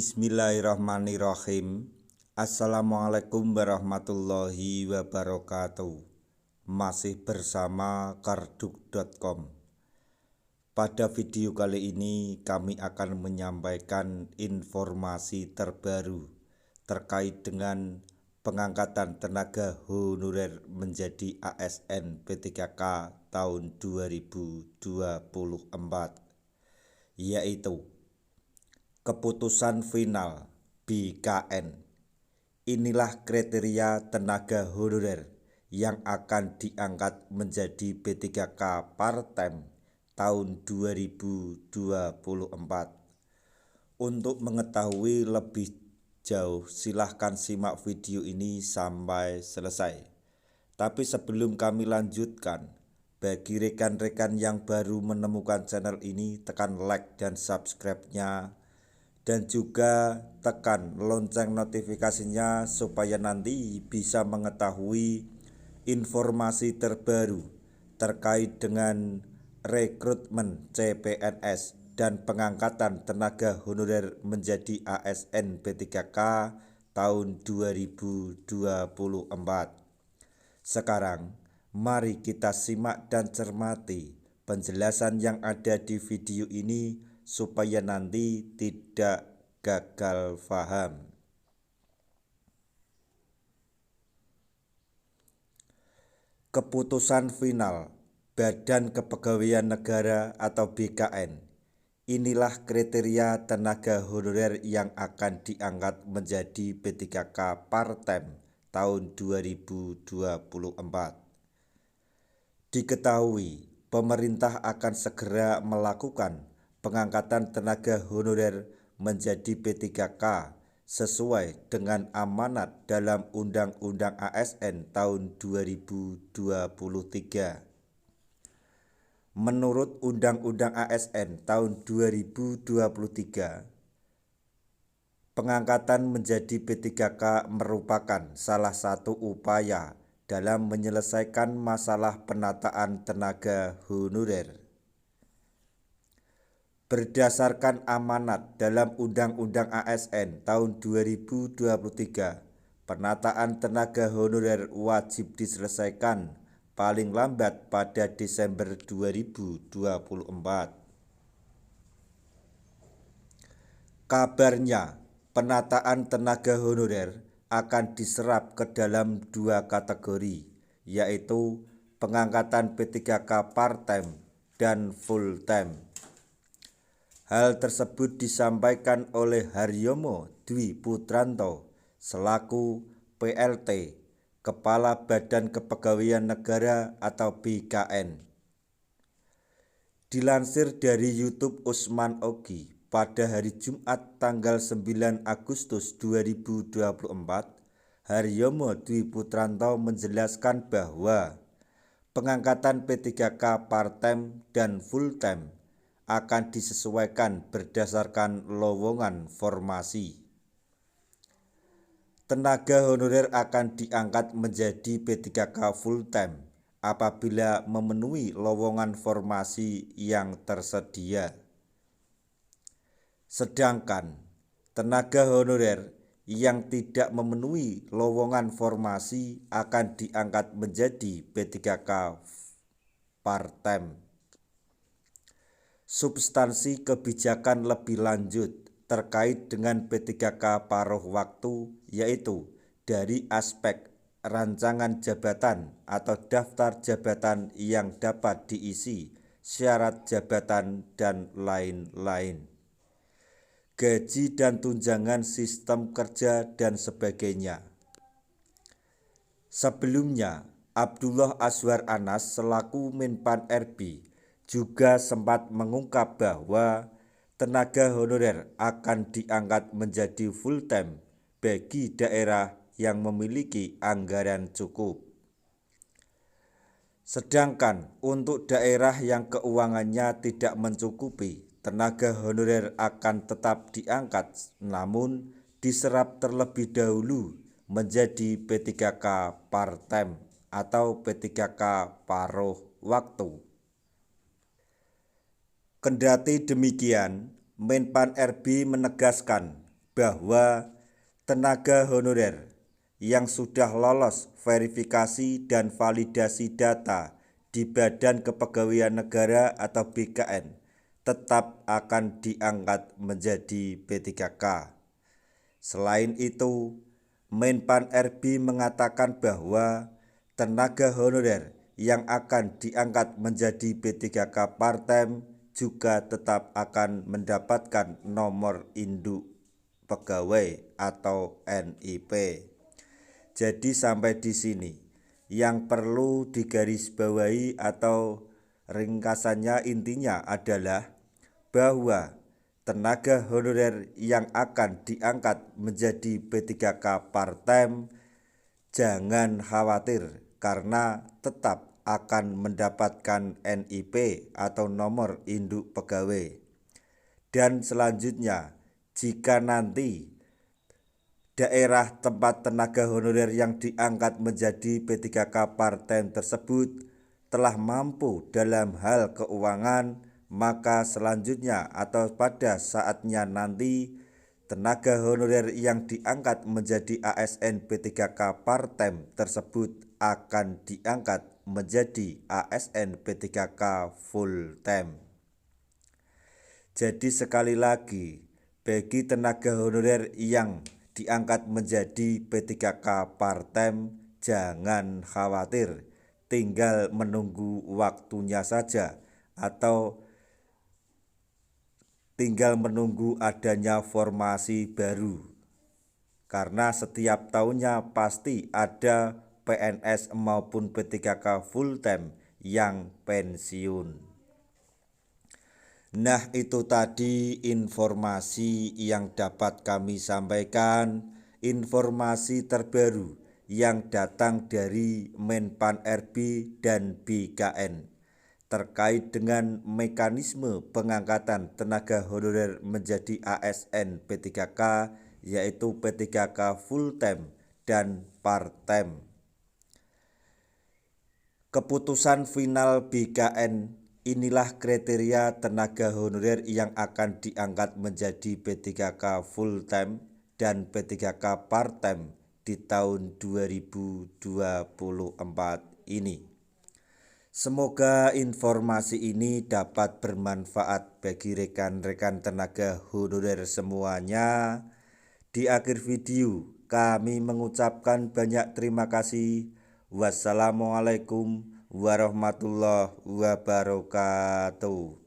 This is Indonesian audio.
Bismillahirrahmanirrahim. Assalamualaikum warahmatullahi wabarakatuh. Masih bersama karduk.com. Pada video kali ini kami akan menyampaikan informasi terbaru terkait dengan pengangkatan tenaga honorer menjadi ASN P3K tahun 2024, yaitu keputusan final BKN. Inilah kriteria tenaga honorer yang akan diangkat menjadi P3K part-time tahun 2024. Untuk mengetahui lebih jauh, silahkan simak video ini sampai selesai. Tapi sebelum kami lanjutkan, bagi rekan-rekan yang baru menemukan channel ini, tekan like dan subscribe-nya, dan juga tekan lonceng notifikasinya supaya nanti bisa mengetahui informasi terbaru terkait dengan rekrutmen CPNS dan pengangkatan tenaga honorer menjadi ASN P3K tahun 2024. Sekarang mari kita simak dan cermati penjelasan yang ada di video ini supaya nanti tidak gagal paham. Keputusan final Badan Kepegawaian Negara atau BKN. Inilah kriteria tenaga honorer yang akan diangkat menjadi P3K part-time tahun 2024. Diketahui, pemerintah akan segera melakukan pengangkatan tenaga honorer menjadi P3K sesuai dengan amanat dalam Undang-Undang ASN tahun 2023. Menurut Undang-Undang ASN tahun 2023, pengangkatan menjadi P3K merupakan salah satu upaya dalam menyelesaikan masalah penataan tenaga honorer. Berdasarkan amanat dalam Undang-Undang ASN tahun 2023, penataan tenaga honorer wajib diselesaikan paling lambat pada Desember 2024. Kabarnya, penataan tenaga honorer akan diserap ke dalam dua kategori, yaitu pengangkatan P3K part-time dan full-time. Hal tersebut disampaikan oleh Haryomo Dwi Putranto selaku PLT, Kepala Badan Kepegawaian Negara atau BKN. Dilansir dari YouTube Usman Ogi, pada hari Jumat tanggal 9 Agustus 2024, Haryomo Dwi Putranto menjelaskan bahwa pengangkatan P3K part-time dan full-time akan disesuaikan berdasarkan lowongan formasi. Tenaga honorer akan diangkat menjadi P3K full-time apabila memenuhi lowongan formasi yang tersedia. Sedangkan tenaga honorer yang tidak memenuhi lowongan formasi akan diangkat menjadi P3K part-time. Substansi kebijakan lebih lanjut terkait dengan P3K paruh waktu, yaitu dari aspek rancangan jabatan atau daftar jabatan yang dapat diisi, syarat jabatan, dan lain-lain, gaji dan tunjangan sistem kerja, dan sebagainya. Sebelumnya, Abdullah Azwar Anas selaku Menpan RB juga sempat mengungkap bahwa tenaga honorer akan diangkat menjadi full-time bagi daerah yang memiliki anggaran cukup. Sedangkan untuk daerah yang keuangannya tidak mencukupi, tenaga honorer akan tetap diangkat namun diserap terlebih dahulu menjadi P3K part-time atau P3K paruh waktu. Kendati demikian, Menpan RB menegaskan bahwa tenaga honorer yang sudah lolos verifikasi dan validasi data di Badan Kepegawaian Negara atau BKN tetap akan diangkat menjadi P3K. Selain itu, Menpan RB mengatakan bahwa tenaga honorer yang akan diangkat menjadi P3K part-time juga tetap akan mendapatkan nomor induk pegawai atau NIP. Jadi sampai di sini yang perlu digarisbawahi atau ringkasannya intinya adalah bahwa tenaga honorer yang akan diangkat menjadi P3K part-time jangan khawatir karena tetap akan mendapatkan NIP atau nomor induk pegawai. Dan selanjutnya, jika nanti daerah tempat tenaga honorer yang diangkat menjadi P3K part-time tersebut telah mampu dalam hal keuangan, maka selanjutnya atau pada saatnya nanti tenaga honorer yang diangkat menjadi ASN P3K part-time tersebut akan diangkat menjadi ASN P3K full-time. Jadi sekali lagi, bagi tenaga honorer yang diangkat menjadi P3K part-time jangan khawatir, tinggal menunggu waktunya saja atau tinggal menunggu adanya formasi baru. Karena setiap tahunnya pasti ada PNS maupun P3K full-time yang pensiun. Nah, itu tadi informasi yang dapat kami sampaikan, informasi terbaru yang datang dari Menpan RB dan BKN terkait dengan mekanisme pengangkatan tenaga honorer menjadi ASN P3K, yaitu P3K full-time dan part-time. Keputusan final BKN, inilah kriteria tenaga honorer yang akan diangkat menjadi P3K full-time dan P3K part-time di tahun 2024 ini. Semoga informasi ini dapat bermanfaat bagi rekan-rekan tenaga honorer semuanya. Di akhir video, kami mengucapkan banyak terima kasih. Wassalamualaikum warahmatullahi wabarakatuh.